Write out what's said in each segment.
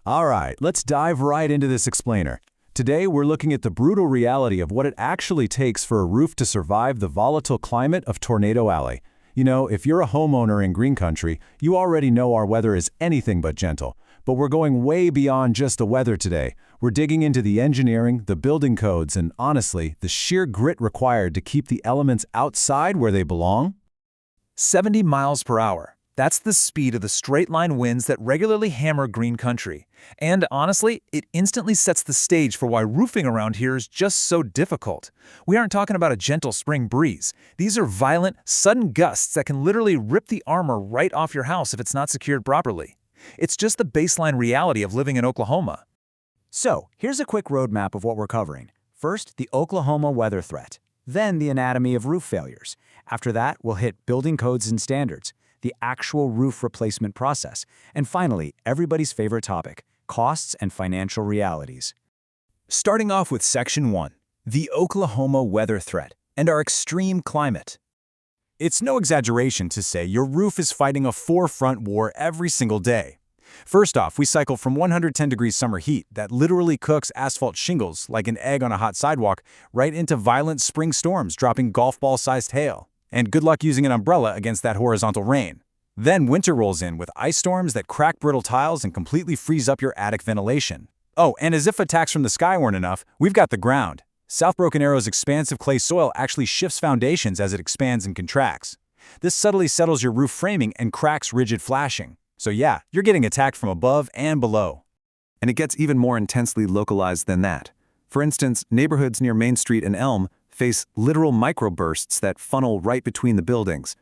All right, let's dive right into this explainer. Today, we're looking at the brutal reality of what it actually takes for a roof to survive the volatile climate of Tornado Alley. You know, if you're a homeowner in green country, you already know our weather is anything but gentle. But we're going way beyond just the weather today. We're digging into the engineering, the building codes, and honestly, the sheer grit required to keep the elements outside where they belong. 70 miles per hour. That's the speed of the straight-line winds that regularly hammer green country. And honestly, it instantly sets the stage for why roofing around here is just so difficult. We aren't talking about a gentle spring breeze. These are violent, sudden gusts that can literally rip the armor right off your house if it's not secured properly. It's just the baseline reality of living in Oklahoma. So, here's a quick roadmap of what we're covering. First, the Oklahoma weather threat. Then, the anatomy of roof failures. After that, we'll hit building codes and standards, the actual roof replacement process, and finally, everybody's favorite topic, costs and financial realities. Starting off with Section 1, the Oklahoma weather threat and our extreme climate. It's no exaggeration to say your roof is fighting a four-front war every single day. First off, we cycle from 110-degree summer heat that literally cooks asphalt shingles like an egg on a hot sidewalk right into violent spring storms dropping golf ball-sized hail. And good luck using an umbrella against that horizontal rain. Then winter rolls in with ice storms that crack brittle tiles and completely freeze up your attic ventilation. Oh, and as if attacks from the sky weren't enough, we've got the ground. South Broken Arrow's expansive clay soil actually shifts foundations as it expands and contracts. This subtly settles your roof framing and cracks rigid flashing. So yeah, you're getting attacked from above and below. And it gets even more intensely localized than that. For instance, neighborhoods near Main Street and Elm face literal microbursts that funnel right between the buildings.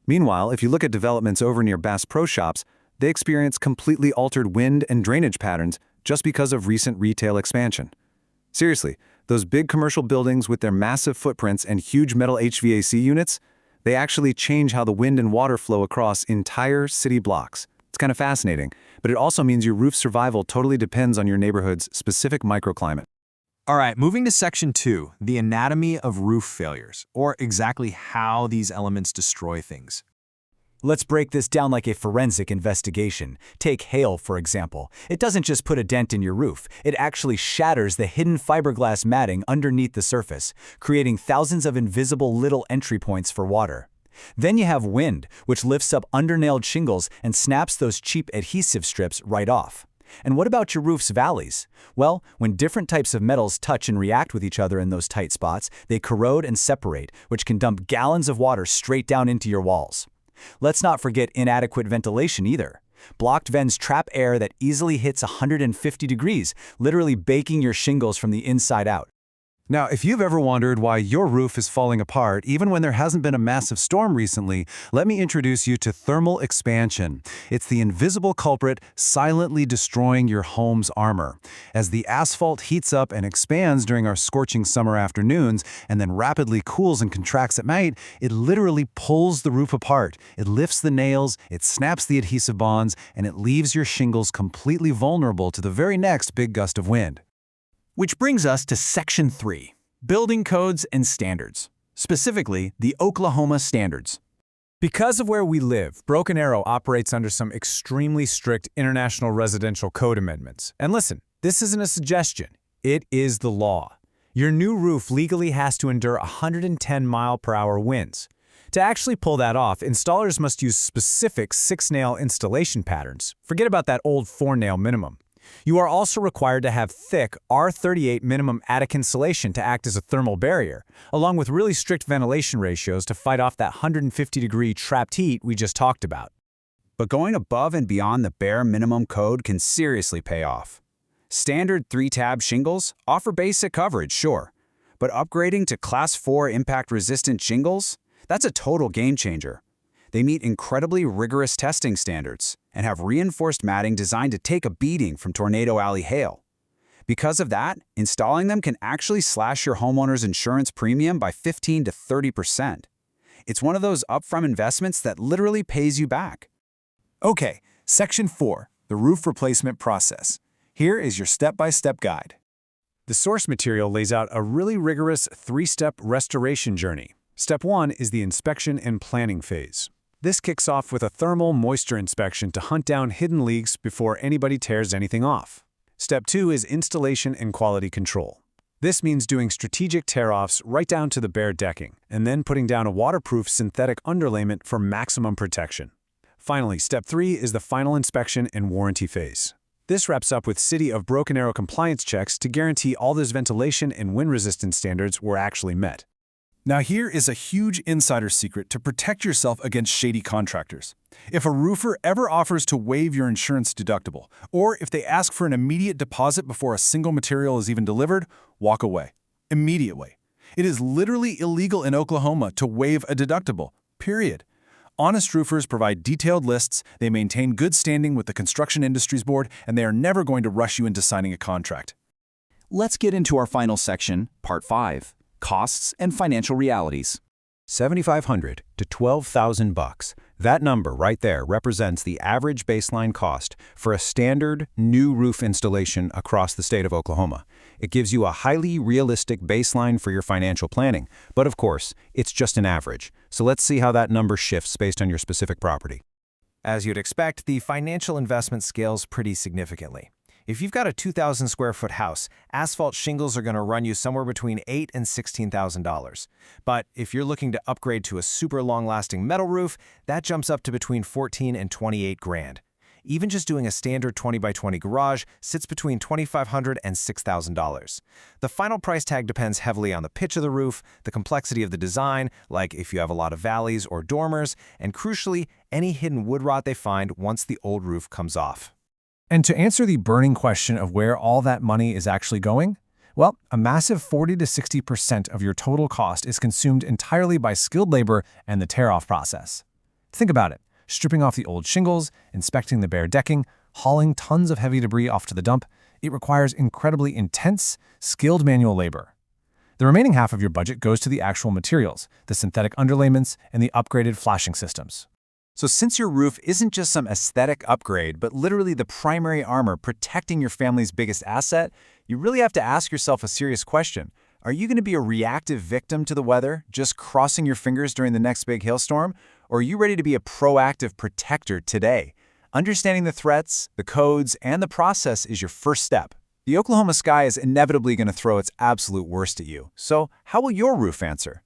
Meanwhile, if you look at developments over near Bass Pro Shops, they experience completely altered wind and drainage patterns just because of recent retail expansion. Seriously, those big commercial buildings with their massive footprints and huge metal HVAC units, they actually change how the wind and water flow across entire city blocks. It's kind of fascinating, but it also means your roof's survival totally depends on your neighborhood's specific microclimate. All right, moving to Section 2, the anatomy of roof failures, or exactly how these elements destroy things. Let's break this down like a forensic investigation. Take hail, for example. It doesn't just put a dent in your roof. It actually shatters the hidden fiberglass matting underneath the surface, creating thousands of invisible little entry points for water. Then you have wind, which lifts up undernailed shingles and snaps those cheap adhesive strips right off. And what about your roof's valleys? Well, when different types of metals touch and react with each other in those tight spots, they corrode and separate, which can dump gallons of water straight down into your walls. Let's not forget inadequate ventilation either. Blocked vents trap air that easily hits 150 degrees, literally baking your shingles from the inside out. Now, if you've ever wondered why your roof is falling apart, even when there hasn't been a massive storm recently, let me introduce you to thermal expansion. It's the invisible culprit silently destroying your home's armor. As the asphalt heats up and expands during our scorching summer afternoons, and then rapidly cools and contracts at night, it literally pulls the roof apart. It lifts the nails, it snaps the adhesive bonds, and it leaves your shingles completely vulnerable to the very next big gust of wind. Which brings us to Section 3, building codes and standards, specifically the Oklahoma standards. Because of where we live, Broken Arrow operates under some extremely strict international residential code amendments. And listen, this isn't a suggestion. It is the law. Your new roof legally has to endure 110-mile-per-hour winds. To actually pull that off, installers must use specific 6-nail installation patterns. Forget about that old 4-nail minimum. You are also required to have thick R38 minimum attic insulation to act as a thermal barrier, along with really strict ventilation ratios to fight off that 150-degree trapped heat we just talked about. But going above and beyond the bare minimum code can seriously pay off. Standard 3-tab shingles offer basic coverage, sure, but upgrading to Class 4 impact-resistant shingles, that's a total game changer. They meet incredibly rigorous testing standards and have reinforced matting designed to take a beating from Tornado Alley hail. Because of that, installing them can actually slash your homeowner's insurance premium by 15 to 30%. It's one of those upfront investments that literally pays you back. Okay, Section 4, the roof replacement process. Here is your step-by-step guide. The source material lays out a really rigorous 3-step restoration journey. Step 1 is the inspection and planning phase. This kicks off with a thermal moisture inspection to hunt down hidden leaks before anybody tears anything off. Step 2 is installation and quality control. This means doing strategic tear-offs right down to the bare decking, and then putting down a waterproof synthetic underlayment for maximum protection. Finally, Step 3 is the final inspection and warranty phase. This wraps up with City of Broken Arrow compliance checks to guarantee all those ventilation and wind resistance standards were actually met. Now here is a huge insider secret to protect yourself against shady contractors. If a roofer ever offers to waive your insurance deductible, or if they ask for an immediate deposit before a single material is even delivered, walk away. Immediately. It is literally illegal in Oklahoma to waive a deductible, period. Honest roofers provide detailed lists, they maintain good standing with the Construction Industries Board, and they are never going to rush you into signing a contract. Let's get into our final section, Part 5. Costs and financial realities. $7,500 to $12,000. That number right there represents the average baseline cost for a standard new roof installation across the state of Oklahoma. It gives you a highly realistic baseline for your financial planning, but of course, it's just an average. So let's see how that number shifts based on your specific property. As you'd expect, the financial investment scales pretty significantly. If you've got a 2,000 square foot house, asphalt shingles are going to run you somewhere between $8,000 and $16,000. But if you're looking to upgrade to a super long-lasting metal roof, that jumps up to between $14,000 and $28,000. Even just doing a standard 20 by 20 garage sits between $2,500 and $6,000. The final price tag depends heavily on the pitch of the roof, the complexity of the design, like if you have a lot of valleys or dormers, and crucially, any hidden wood rot they find once the old roof comes off. And to answer the burning question of where all that money is actually going, well, a massive 40 to 60% of your total cost is consumed entirely by skilled labor and the tear-off process. Think about it. Stripping off the old shingles, inspecting the bare decking, hauling tons of heavy debris off to the dump, it requires incredibly intense, skilled manual labor. The remaining half of your budget goes to the actual materials, the synthetic underlayments, and the upgraded flashing systems. So since your roof isn't just some aesthetic upgrade, but literally the primary armor protecting your family's biggest asset, you really have to ask yourself a serious question. Are you going to be a reactive victim to the weather, just crossing your fingers during the next big hailstorm? Or are you ready to be a proactive protector today? Understanding the threats, the codes, and the process is your first step. The Oklahoma sky is inevitably going to throw its absolute worst at you. So how will your roof answer?